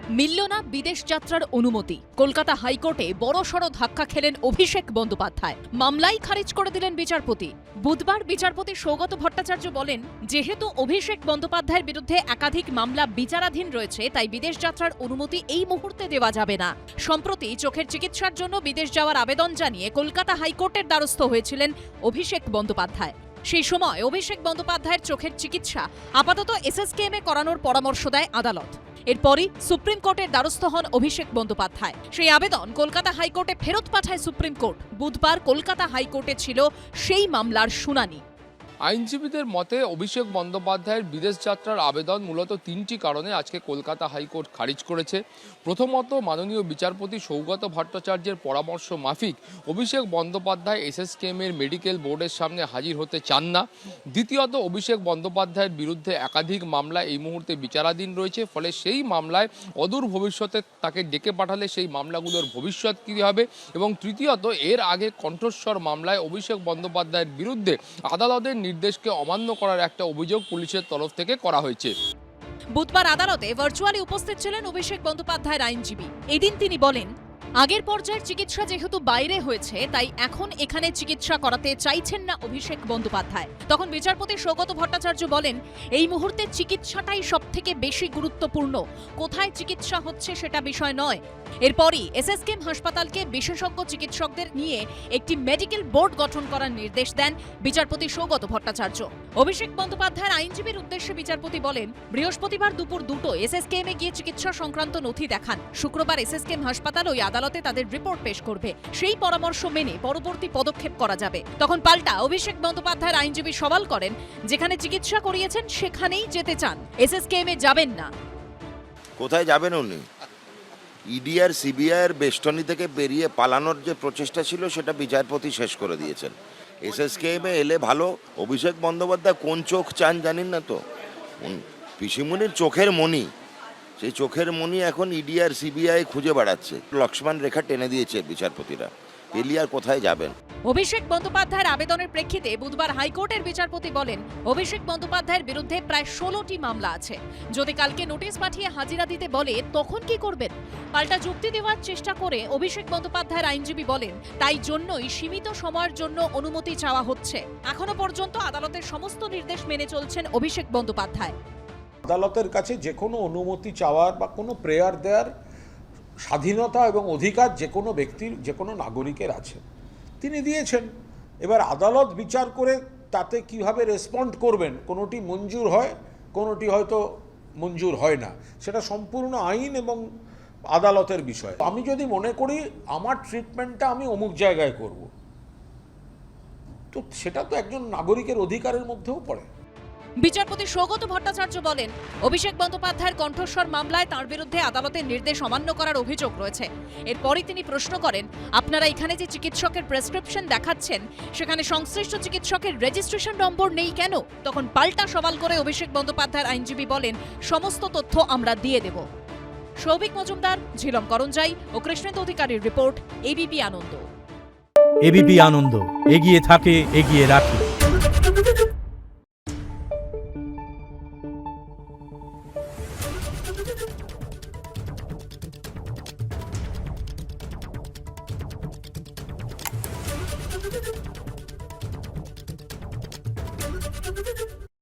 মিলল না বিদেশ যাত্রার অনুমতি। কলকাতা হাইকোর্টে বড়সড় ধাক্কা খেলেন অভিষেক বন্দ্যোপাধ্যায়। মামলাই খারিজ করে দিলেন বিচারপতি। বুধবার বিচারপতি সৌগত ভট্টাচার্য বলেন, যেহেতু অভিষেক বন্দ্যোপাধ্যায়ের বিরুদ্ধে একাধিক মামলা বিচারাধীন রয়েছে, তাই বিদেশ যাত্রার অনুমতি এই মুহূর্তে দেওয়া যাবে না। সম্প্রতি চোখের চিকিৎসার জন্য বিদেশ যাওয়ার আবেদন জানিয়ে কলকাতা হাইকোর্টের দ্বারস্থ হয়েছিলেন অভিষেক বন্দ্যোপাধ্যায়। সেই সময় অভিষেক বন্দ্যোপাধ্যায়ের চোখের চিকিৎসা আপাতত এসএসকেএমে করানোর পরামর্শ দেয় আদালত। এরপরই সুপ্রিম কোর্টের দ্বারস্থ হন অভিষেক বন্দ্যোপাধ্যায়। সেই আবেদন কলকাতা হাইকোর্টে ফেরত পাঠায় সুপ্রিম কোর্ট। বুধবার কলকাতা হাইকোর্টে ছিল সেই মামলার শুনানি। আইনজীবীদের মতে অভিষেক বন্দ্যোপাধ্যায়ের বিদেশ যাত্রার আবেদন মূলত তিনটি কারণে আজকে কলকাতা হাইকোর্ট খারিজ করেছে। প্রথমত, মাননীয় বিচারপতি সৌগত ভট্টাচার্যের পরামর্শ মাফিক অভিষেক বন্দ্যোপাধ্যায় এসএসকেএমের মেডিকেল বোর্ডের সামনে হাজির হতে চান না। দ্বিতীয়ত, অভিষেক বন্দ্যোপাধ্যায়ের বিরুদ্ধে একাধিক মামলা এই মুহূর্তে বিচারাধীন রয়েছে, ফলে সেই মামলায় অদূর ভবিষ্যতে তাকে ডেকে পাঠালে সেই মামলাগুলোর ভবিষ্যৎ কী হবে। এবং তৃতীয়ত, এর আগে কণ্ঠস্বর মামলায় অভিষেক বন্দ্যোপাধ্যায়ের বিরুদ্ধে আদালতের নির্দেশকে অমান্য করার একটা অভিযোগ পুলিশের তরফ থেকে করা হয়েছে। বুধবার আদালতে ভার্চুয়ালি উপস্থিত ছিলেন অভিষেক বন্দ্যোপাধ্যায়ের আইনজীবী। এদিন তিনি বলেন, আগের পর্যায়ের চিকিৎসা যেহেতু বাইরে হয়েছে, তাই এখন এখানে চিকিৎসা করাতে চাইছেন না অভিষেক বন্দ্যোপাধ্যায়। তখন বিচারপতি সৌগত ভট্টাচার্য বলেন, এই মুহূর্তে চিকিৎসাটাই সবথেকে বেশি গুরুত্বপূর্ণ। কোথায় চিকিৎসা হচ্ছে সেটা বিষয় নয়। এরপরই এসএসকেএম হাসপাতালকে বিশেষজ্ঞ চিকিৎসকদের নিয়ে একটি মেডিকেল বোর্ড গঠন করার নির্দেশ দেন বিচারপতি সৌগত ভট্টাচার্য। অভিষেক বন্দ্যোপাধ্যায়ের আইনজীবীর উদ্দেশ্যে বিচারপতি বলেন, বৃহস্পতিবার দুপুর 2টো এসএসকেএমে গিয়ে চিকিৎসা সংক্রান্ত নথি দেখান। শুক্রবার এসএসকেএম হাসপাতাল ওই আদালতে তাদের রিপোর্ট পেশ করবে। সেই পরামর্শ মেনে পরবর্তী পদক্ষেপ করা যাবে। তখন পাল্টা অভিষেক বন্দ্যোপাধ্যায়ের আইনজীবী সওয়াল করেন, যেখানে চিকিৎসা করিয়েছেন সেখানেই যেতে চান, এসএসকেএমে যাবেন না। কোথায় যাবেন উনি? ইডি আর সিবিআই এর বেষ্টনী থেকে বেরিয়ে পালানোর যে প্রচেষ্টা ছিল সেটা বিচারপতি শেষ করে দিয়েছেন। এসএসকেএমে এলে ভালো। অভিষেক বন্দ্যোপাধ্যায় কোন চোখ চান জানেন না তো? পিসিমণির চোখের মণি, সেই চোখের মণি এখন ইডি আর সিবিআই খুঁজে বেড়াচ্ছে। লক্ষ্মণ রেখা টেনে দিয়েছে বিচারপতিরা। পেলি আর কোথায় যাবেন? অভিষেক বন্দ্যোপাধ্যায়ের আবেদনের প্রেক্ষিতে বুধবার হাইকোর্টের বিচারপতি বলেন, অভিষেক বন্দ্যোপাধ্যায়ের বিরুদ্ধে প্রায় 16টি মামলা আছে। যদি কালকে নোটিশ পাঠিয়ে হাজিরা দিতে বলে তখন কি করবেন? পাল্টা যুক্তি দেওয়ার চেষ্টা করে অভিষেক বন্দ্যোপাধ্যায়ের আইনজীবী বলেন, তাই জন্যই সীমিত সময়ের জন্য অনুমতি চাওয়া হচ্ছে। এখনো পর্যন্ত আদালতের সমস্ত নির্দেশ মেনে চলছেন অভিষেক বন্দ্যোপাধ্যায়। আদালতের কাছে যে কোনো অনুমতি চাওয়ার বা কোনো প্রেয়ার দেওয়ার স্বাধীনতা এবং অধিকার যে কোনো ব্যক্তির, যে কোনো নাগরিকের আছে। তিনি দিয়েছেন। এবার আদালত বিচার করে তাতে কিভাবে রেসপন্ড করবেন, কোনোটি মঞ্জুর হয়, কোনোটি হয়তো মঞ্জুর হয় না, সেটা সম্পূর্ণ আইন এবং আদালতের বিষয়। আমি যদি মনে করি আমার ট্রিটমেন্টটা আমি অমুক জায়গায় করব, তো সেটা তো একজন নাগরিকের অধিকারের মধ্যেও পড়ে। বিচারপতি সৌগত ভট্টাচার্য বলেন, অভিষেক বন্দ্যোপাধ্যায়ের কণ্ঠস্বর মামলায় তাঁর বিরুদ্ধে আদালতের নির্দেশ অমান্য করার অভিযোগ রয়েছে। এরপরই তিনি প্রশ্ন করেন, আপনারা এখানে যে চিকিৎসকের প্রেসক্রিপশন দেখাচ্ছেন, সেখানে সংশ্লিষ্ট চিকিৎসকের রেজিস্ট্রেশন নম্বর নেই কেন? তখন পাল্টা সওয়াল করে অভিষেক বন্দ্যোপাধ্যায়ের আইনজীবী বলেন, সমস্ত তথ্য আমরা দিয়ে দেব। সৌভিক মজুমদার, ঝিলম করঞ্জাই ও কৃষ্ণেন্দু অধিকারীর রিপোর্ট, এবিপি আনন্দ। এবিপি আনন্দ, এগিয়ে থাকে, এগিয়ে রাখে।